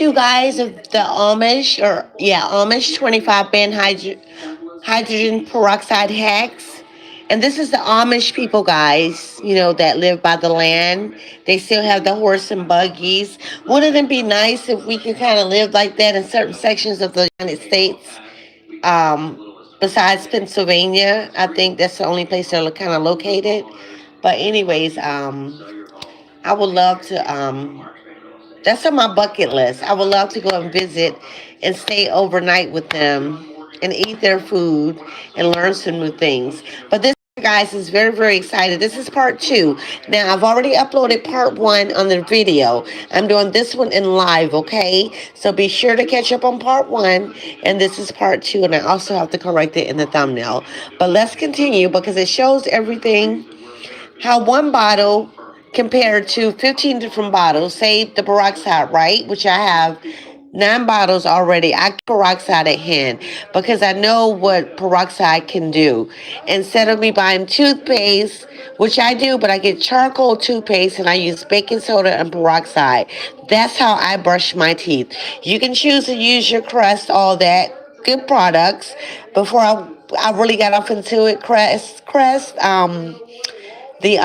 2 guys of the Amish, or yeah, Amish 25 band hydrogen peroxide hacks. And this is the Amish people, guys, that live by the land. They still have the horse and buggies. Wouldn't it be nice if we could kind of live like that in certain sections of the United States? Besides Pennsylvania, I think that's the only place they're kind of located. But anyways, I would love to. That's on my bucket list. I would love to go and visit and stay overnight with them and eat their food and learn some new things. But this, guys, is very, very excited. This is part two. Now, I've already uploaded part one on the video. I'm doing this one in live, okay? So be sure to catch up on part one. And this is part two. And I also have to correct it in the thumbnail. But let's continue because it shows everything, how one bottle compared to 15 different bottles, say the peroxide, right? Which I have 9 bottles already. I keep peroxide at hand because I know what peroxide can do. Instead of me buying toothpaste, which I do, but I get charcoal toothpaste and I use baking soda and peroxide. That's how I brush my teeth. You can choose to use your Crest, all that good products. Before I really got off into it, the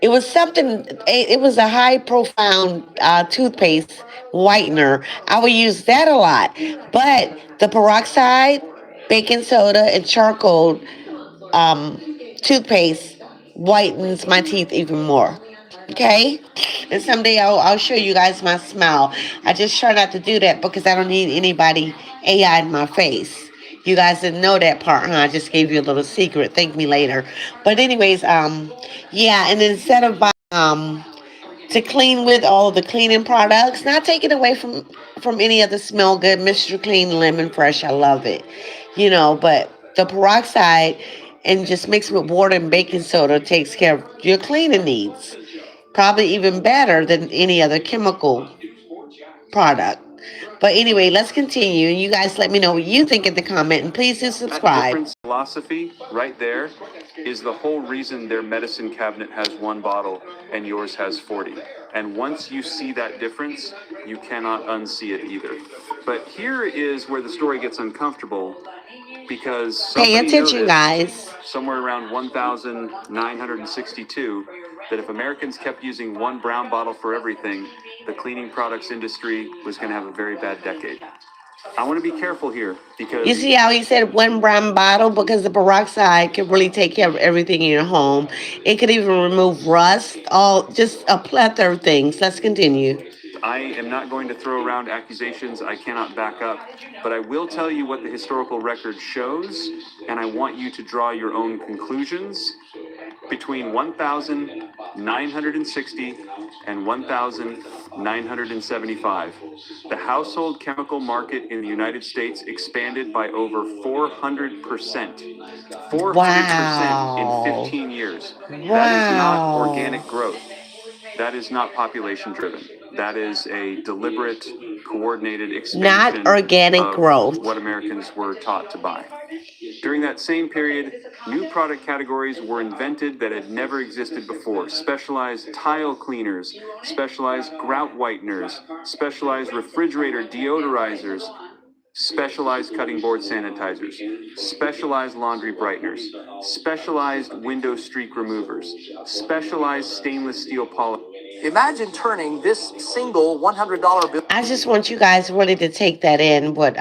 it was something. It was a high profound toothpaste whitener. I would use that a lot, but the peroxide, baking soda, and charcoal um, toothpaste whitens my teeth even more. Okay, and someday I'll show you guys my smile. I just try not to do that because I don't need anybody AI in my face. You guys didn't know that part, huh? I just gave you a little secret. Thank me later. But anyways, yeah, and instead of buying to clean with all the cleaning products, not taking away from any of the smell good, Mr. Clean Lemon Fresh. I love it, but the peroxide and just mix with water and baking soda takes care of your cleaning needs. Probably even better than any other chemical product. But anyway, let's continue. You guys let me know what you think in the comment, and please do subscribe. Difference philosophy right there is the whole reason their medicine cabinet has 1 bottle and yours has 40. And once you see that difference, you cannot unsee it either. But here is where the story gets uncomfortable because Pay attention, guys. Somewhere around 1962 that if Americans kept using 1 brown bottle for everything, the cleaning products industry was going to have a very bad decade. I want to be careful here because you see how he said 1 brown bottle, because the peroxide can really take care of everything in your home. It could even remove rust, all just a plethora of things. Let's continue. I am not going to throw around accusations I cannot back up, but I will tell you what the historical record shows, and I want you to draw your own conclusions. Between 1960 and 1975, the household chemical market in the United States expanded by over 400%. 400% in 15 years. That is not organic growth. That is not population driven. That is a deliberate, coordinated expansion. Not organic growth. What Americans were taught to buy. During that same period, new product categories were invented that had never existed before. Specialized tile cleaners, specialized grout whiteners, specialized refrigerator deodorizers, specialized cutting board sanitizers, specialized laundry brighteners, specialized window streak removers, specialized stainless steel polish. Imagine turning this single $100 bill. I just want you guys really to take that in. What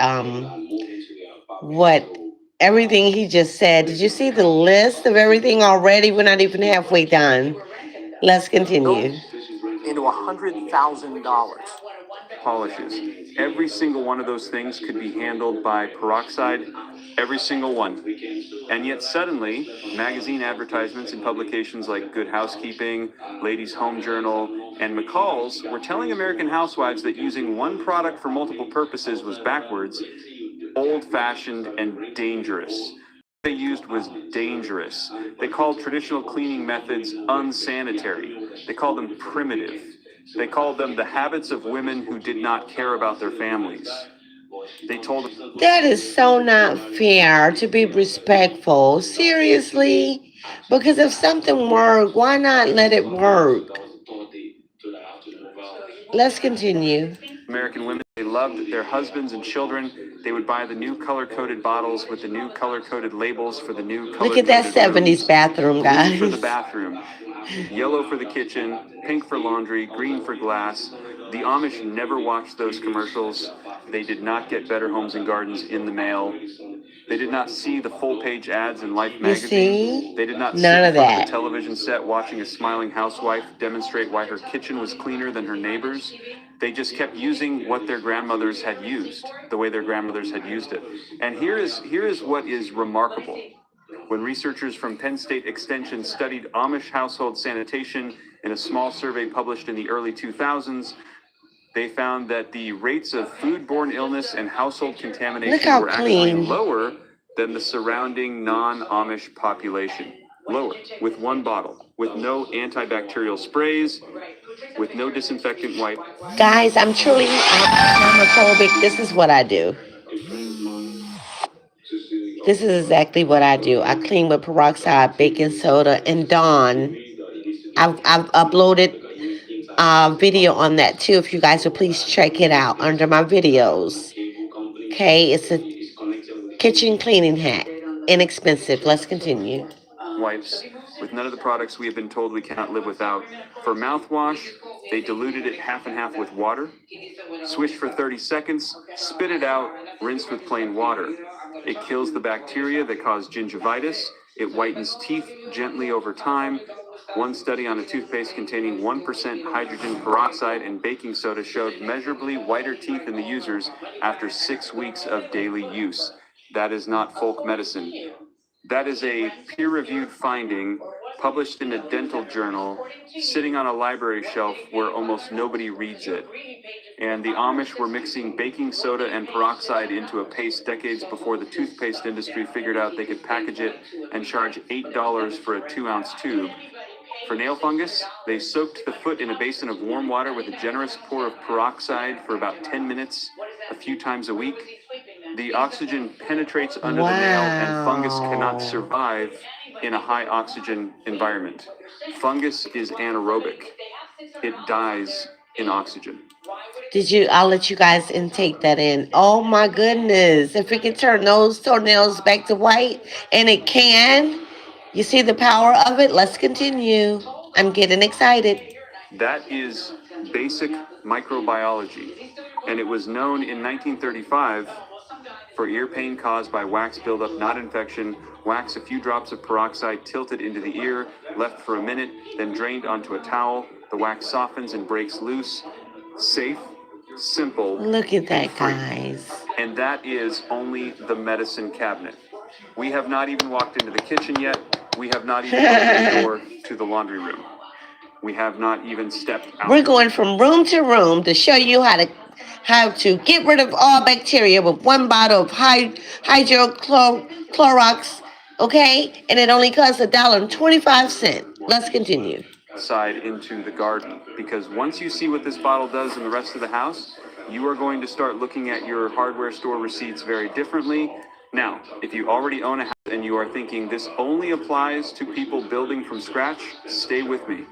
everything he just said. Did you see the list of everything already? We're not even halfway done. Let's continue. Into $100,000. Polishes. Every single one of those things could be handled by peroxide. Every single one. And yet suddenly, magazine advertisements in publications like Good Housekeeping, Ladies' Home Journal, and McCall's were telling American housewives that using one product for multiple purposes was backwards, old-fashioned, and dangerous. What they used was dangerous. They called traditional cleaning methods unsanitary. They called them primitive. They called them the habits of women who did not care about their families. They told them that is so not fair, to be respectful. Seriously? Because if something worked, why not let it work? Let's continue. American women, they loved their husbands and children. They would buy the new color-coded bottles with the new color-coded labels for the new Look at that color-coded 70s rooms. bathroom, Blue for the guys. bathroom, yellow for the kitchen, pink for laundry, green for glass. The Amish never watched those commercials. They did not get Better Homes and Gardens in the mail. They did not see the full-page ads in Life You magazine. see? They did not sit None in of front of that. the television set watching a smiling housewife demonstrate why her kitchen was cleaner than her neighbor's. They just kept using what their grandmothers had used, the way their grandmothers had used it. And here is what is remarkable. When researchers from Penn State Extension studied Amish household sanitation in a small survey published in the early 2000s, they found that the rates of foodborne illness and household Look contamination how were actually clean. lower than the surrounding non-Amish population. Lower, with one bottle, with no antibacterial sprays, with no disinfectant wipe. Guys, I'm truly homophobic. This is what I do. This is exactly what I do. I clean with peroxide, baking soda, and Dawn. I've uploaded video on that too. If you guys would please check it out under my videos. Okay, it's a kitchen cleaning hack. Inexpensive. Let's continue. Wipes, with none of the products we have been told we cannot live without. For mouthwash, they diluted it half and half with water, swish for 30 seconds, spit it out, rinse with plain water. It kills the bacteria that cause gingivitis. It whitens teeth gently over time. One study on a toothpaste containing 1% hydrogen peroxide and baking soda showed measurably whiter teeth in the users after 6 weeks of daily use. That is not folk medicine. That is a peer-reviewed finding published in a dental journal, sitting on a library shelf where almost nobody reads it. And the Amish were mixing baking soda and peroxide into a paste decades before the toothpaste industry figured out they could package it and charge $8 for a 2-ounce tube. For nail fungus, they soaked the foot in a basin of warm water with a generous pour of peroxide for about 10 minutes, a few times a week. The oxygen penetrates under the nail, and fungus cannot survive in a high oxygen environment. Fungus is anaerobic. It dies in oxygen. I'll let you guys intake that in. Oh my goodness. If we can turn those toenails back to white, and it can, you see the power of it? Let's continue. I'm getting excited. That is basic microbiology. And it was known in 1935 for ear pain caused by wax buildup, not infection. Wax a few drops of peroxide tilted into the ear, left for a minute, then drained onto a towel. The wax softens and breaks loose. Safe, simple. Look at that, and free. guys. And that is only the medicine cabinet. We have not even walked into the kitchen yet. We have not even opened the door to the laundry room. We have not even stepped out. We're going from room to room to show you how to get rid of all bacteria with one bottle of hydrochlorox, okay? And it only costs $1.25. Let's continue. Side into the garden, because once you see what this bottle does in the rest of the house, you are going to start looking at your hardware store receipts very differently. Now, if you already own a house and you are thinking this only applies to people building from scratch, stay with me,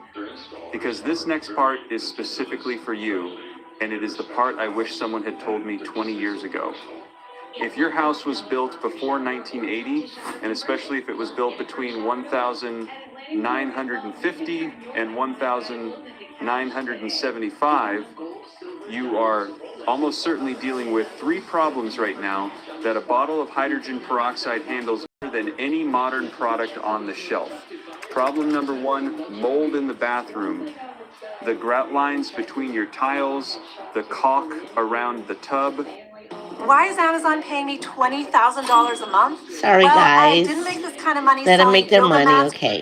because this next part is specifically for you, and it is the part I wish someone had told me 20 years ago. If your house was built before 1980, and especially if it was built between 1950 and 1975, you are almost certainly dealing with 3 problems right now that a bottle of hydrogen peroxide handles better than any modern product on the shelf. Problem number 1, mold in the bathroom. The grout lines between your tiles, the caulk around the tub. Why is Amazon paying me $20,000 a month? Sorry, guys. I didn't make this kind of money. Let them selling make their yoga money, mats. okay.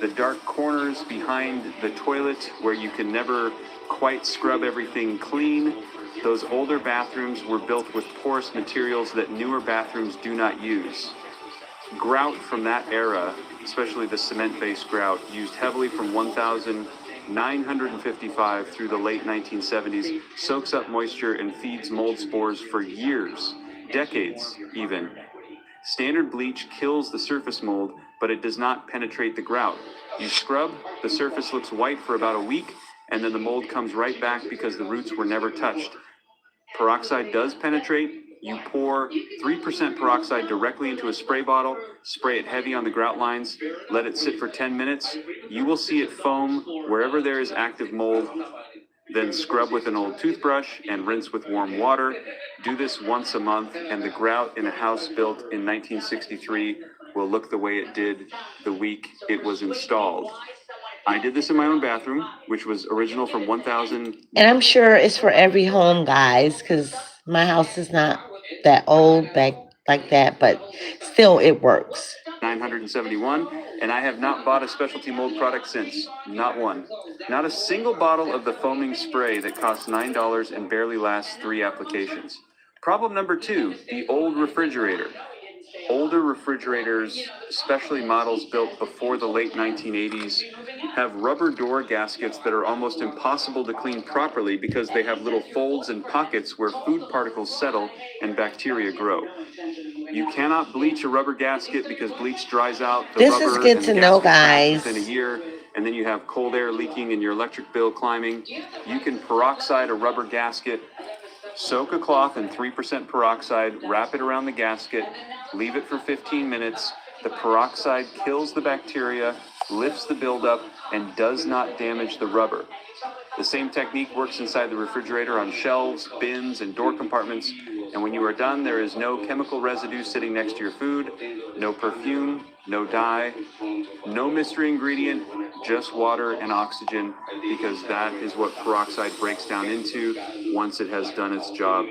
The dark corners behind the toilet where you can never quite scrub everything clean. Those older bathrooms were built with porous materials that newer bathrooms do not use. Grout from that era, especially the cement-based grout, used heavily from 1955 through the late 1970s, soaks up moisture and feeds mold spores for years, decades even. Standard bleach kills the surface mold, but it does not penetrate the grout. You scrub, the surface looks white for about a week, and then the mold comes right back because the roots were never touched. Peroxide does penetrate. You pour 3% peroxide directly into a spray bottle, spray it heavy on the grout lines, let it sit for 10 minutes. You will see it foam wherever there is active mold. Then scrub with an old toothbrush and rinse with warm water. Do this once a month, and the grout in a house built in 1963 will look the way it did the week it was installed. I did this in my own bathroom, which was original from 1000. And I'm sure it's for every home, guys, because my house is not that old back like that, but still it works. 971, and I have not bought a specialty mold product since. Not one. Not a single bottle of the foaming spray that costs $9 and barely lasts 3 applications. Problem number 2, the old refrigerator. Older refrigerators, especially models built before the late 1980s, have rubber door gaskets that are almost impossible to clean properly because they have little folds and pockets where food particles settle and bacteria grow. You cannot bleach a rubber gasket because bleach dries out the This rubber is good and to the know, gasket cracks guys. within a year, and then you have cold air leaking and your electric bill climbing. You can peroxide a rubber gasket. Soak a cloth in 3% peroxide, wrap it around the gasket, leave it for 15 minutes. The peroxide kills the bacteria, lifts the buildup, and does not damage the rubber. The same technique works inside the refrigerator on shelves, bins, and door compartments. And when you are done, there is no chemical residue sitting next to your food, no perfume, no dye, no mystery ingredient, just water and oxygen, because that is what peroxide breaks down into once it has done its job.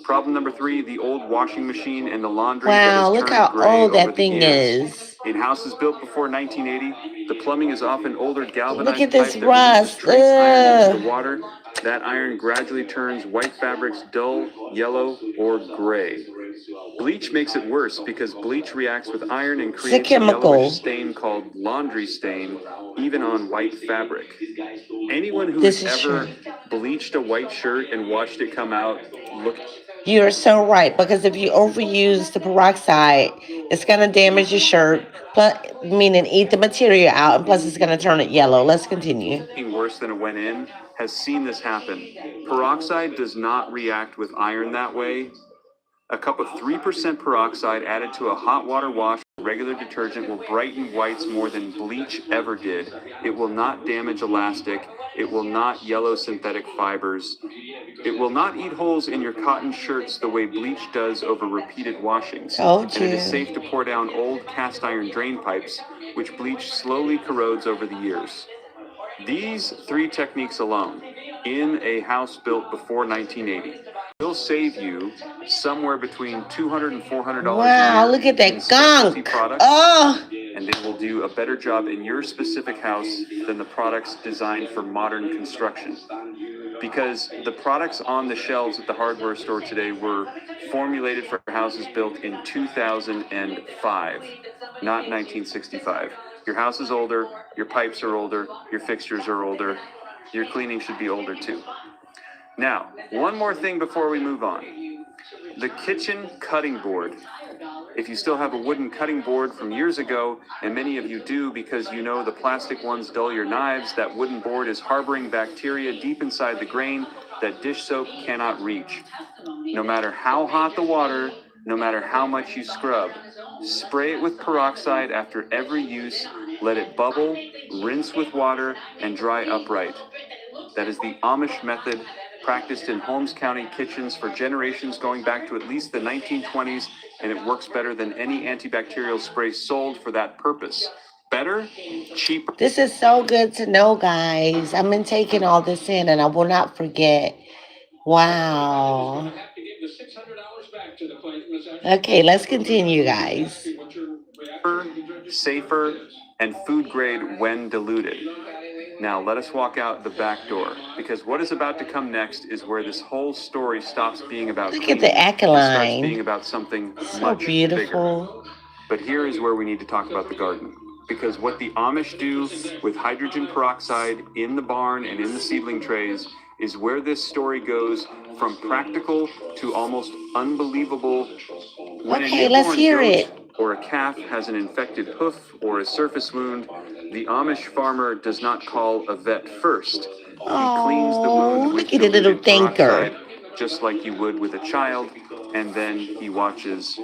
Problem number 3, the old washing machine and the laundry that Wow, has look turned how gray old over that the thing years. is. In houses built before 1980, the plumbing is often older Look galvanized at this pipe that releases rust. trace iron into the Ugh. water. That iron gradually turns white fabrics dull, yellow, or gray. Bleach makes it worse because bleach reacts with iron and It's a creates a yellowish chemical. stain called laundry stain, even on white fabric. Anyone who This has is ever true. bleached a white shirt and watched it come out look. You're so right, because if you overuse the peroxide, it's gonna damage your shirt, plus, meaning eat the material out, and plus it's gonna turn it yellow. Let's continue. Worse than it went in has seen this happen. Peroxide does not react with iron that way. A cup of 3% peroxide added to a hot water wash with regular detergent will brighten whites more than bleach ever did. It will not damage elastic. It will not yellow synthetic fibers. It will not eat holes in your cotton shirts the way bleach does over repeated washings. Told And it is you. safe to pour down old cast iron drain pipes, which bleach slowly corrodes over the years. These 3 techniques alone, in a house built before 1980, will save you somewhere between $200 and $400 Wow, a look year at in that specialty gunk. products, Oh, and they will do a better job in your specific house than the products designed for modern construction. Because the products on the shelves at the hardware store today were formulated for houses built in 2005, not 1965. Your house is older, your pipes are older, your fixtures are older, your cleaning should be older too. Now, one more thing before we move on. The kitchen cutting board. If you still have a wooden cutting board from years ago, and many of you do because you know the plastic ones dull your knives, that wooden board is harboring bacteria deep inside the grain that dish soap cannot reach. No matter how hot the water, no matter how much you scrub, spray it with peroxide after every use, let it bubble, rinse with water, and dry upright. That is the Amish method practiced in Holmes County kitchens for generations going back to at least the 1920s, and it works better than any antibacterial spray sold for that purpose. Better, cheaper. this is so good to know, guys. I've been taking all this in, and I will not forget. Wow. Okay, let's continue, guys. Safer, and food grade when diluted. Now let us walk out the back door, because what is about to come next is where this whole story stops being about Look at the cleaning and starts Aquiline. being about something So much bigger. beautiful. But here is where we need to talk about the garden. Because what the Amish do with hydrogen peroxide in the barn and in the seedling trays is where this story goes from practical to almost unbelievable. When Okay, a let's newborn hear goat it. or a calf has an infected hoof or a surface wound, The Amish farmer does not call a vet first. He cleans the Oh, wound with look at the little diluted thinker. peroxide, just like you would with a child, and then he watches.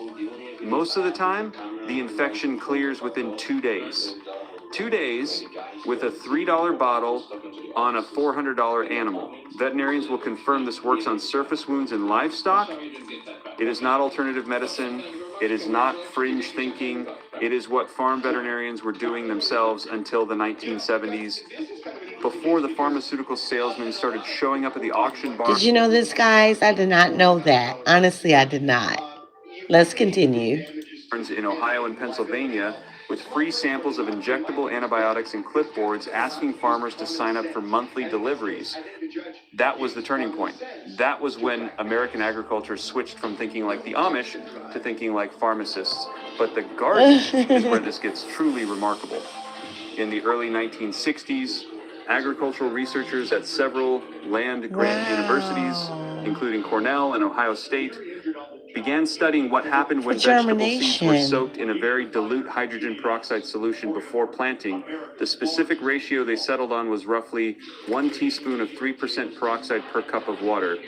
Most of the time, the infection clears within 2 days. 2 days with a $3 bottle on a $400 animal. Veterinarians will confirm this works on surface wounds in livestock. It is not alternative medicine. It is not fringe thinking. It is what farm veterinarians were doing themselves until the 1970s, before the pharmaceutical salesmen started showing up at the auction Did barn you know this, guys? I did not know that. Honestly, I did not. Let's continue. in Ohio and Pennsylvania with free samples of injectable antibiotics and clipboards, asking farmers to sign up for monthly deliveries. That was the turning point. That was when American agriculture switched from thinking like the Amish to thinking like pharmacists. But the garden is where this gets truly remarkable. In the early 1960s, agricultural researchers at several land-grant universities, including Cornell and Ohio State, began studying what happened when vegetable seeds were soaked in a very dilute hydrogen peroxide solution before planting. The specific ratio they settled on was roughly 1 teaspoon of 3% peroxide per cup of water.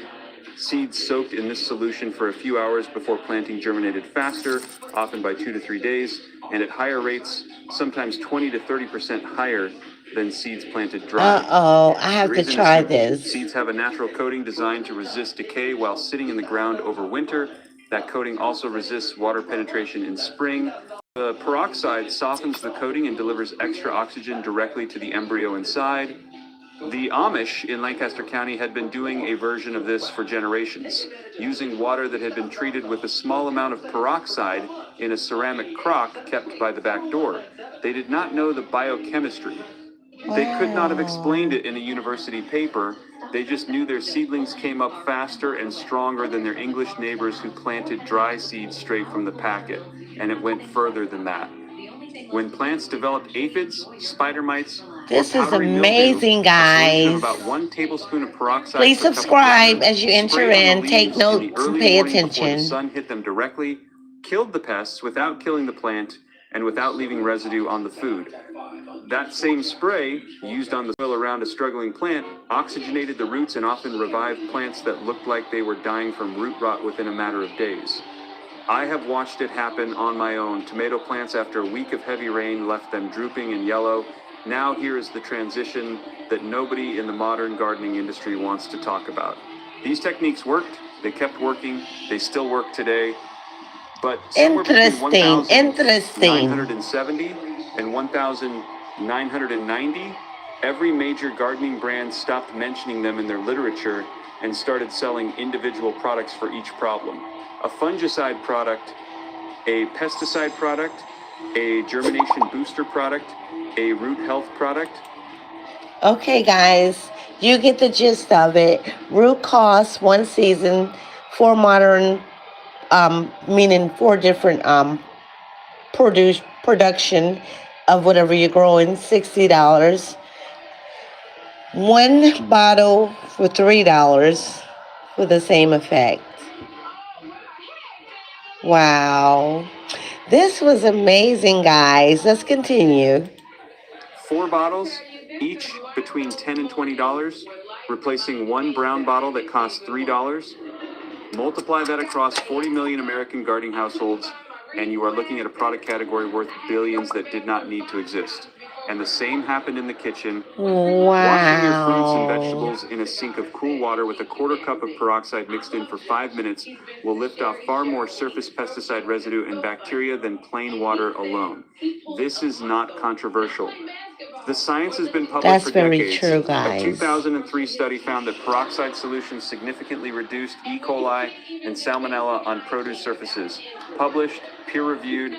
Seeds soaked in this solution for a few hours before planting germinated faster, often by 2 to 3 days, and at higher rates, sometimes 20 to 30% higher than seeds planted dry. Uh-oh, I have to try this. Seeds have a natural coating designed to resist decay while sitting in the ground over winter. That coating also resists water penetration in spring. The peroxide softens the coating and delivers extra oxygen directly to the embryo inside. The Amish in Lancaster County had been doing a version of this for generations, using water that had been treated with a small amount of peroxide in a ceramic crock kept by the back door. They did not know the biochemistry. They could not have explained it in a university paper. They just knew their seedlings came up faster and stronger than their English neighbors who planted dry seeds straight from the packet, and it went further than that. When plants developed aphids, spider mites, this is amazing, guys. About 1 tablespoon of peroxide. Please subscribe as you enter in, take notes, and pay attention. The sun hit them directly, killed the pests without killing the plant, and without leaving residue on the food. That same spray, used on the soil around a struggling plant, oxygenated the roots and often revived plants that looked like they were dying from root rot within a matter of days. I have watched it happen on my own. Tomato plants, after a week of heavy rain, left them drooping and yellow. Now here is the transition that nobody in the modern gardening industry wants to talk about. These techniques worked, they kept working, they still work today. But interesting. 970 and 1,990, every major gardening brand stopped mentioning them in their literature and started selling individual products for each problem. A fungicide product, a pesticide product, a germination booster product, a root health product. Okay, guys, you get the gist of it. Root costs 1 season, 4 modern, meaning 4 different production of whatever you're growing, $60. 1 bottle for $3 for the same effect. Wow. This was amazing, guys. Let's continue. 4 bottles, each between $10 and $20, replacing 1 brown bottle that costs $3. Multiply that across 40 million American gardening households, and you are looking at a product category worth billions that did not need to exist. And the same happened in the kitchen. Wow. Washing your fruits and vegetables in a sink of cool water with a 1/4 cup of peroxide mixed in for 5 minutes will lift off far more surface pesticide residue and bacteria than plain water alone. This is not controversial. The science has been published for decades. That's very true, guys. A 2003 study found that peroxide solutions significantly reduced E. coli and salmonella on produce surfaces. Published, peer-reviewed,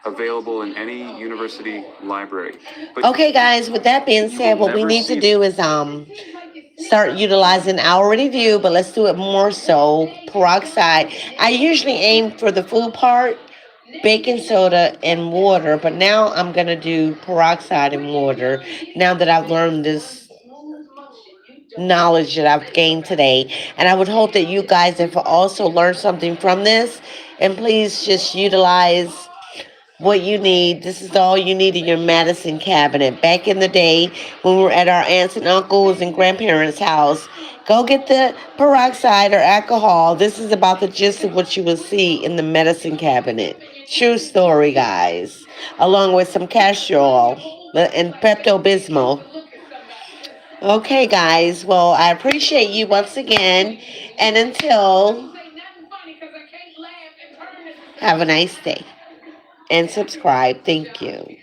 available in any university library. But okay, guys, with that being said, what we need to do is start utilizing, I already do, but let's do it more so, peroxide. I usually aim for the food part, baking soda and water, but now I'm going to do peroxide and water now that I've learned this knowledge that I've gained today. And I would hope that you guys have also learned something from this, and please just utilize what you need. This is all you need in your medicine cabinet. Back in the day when we were at our aunts and uncles and grandparents' house, go get the peroxide or alcohol. This is about the gist of what you will see in the medicine cabinet. True story, guys. Along with some castor oil and Pepto-Bismol. Okay, guys. Well, I appreciate you once again. And until, have a nice day and subscribe. Thank you.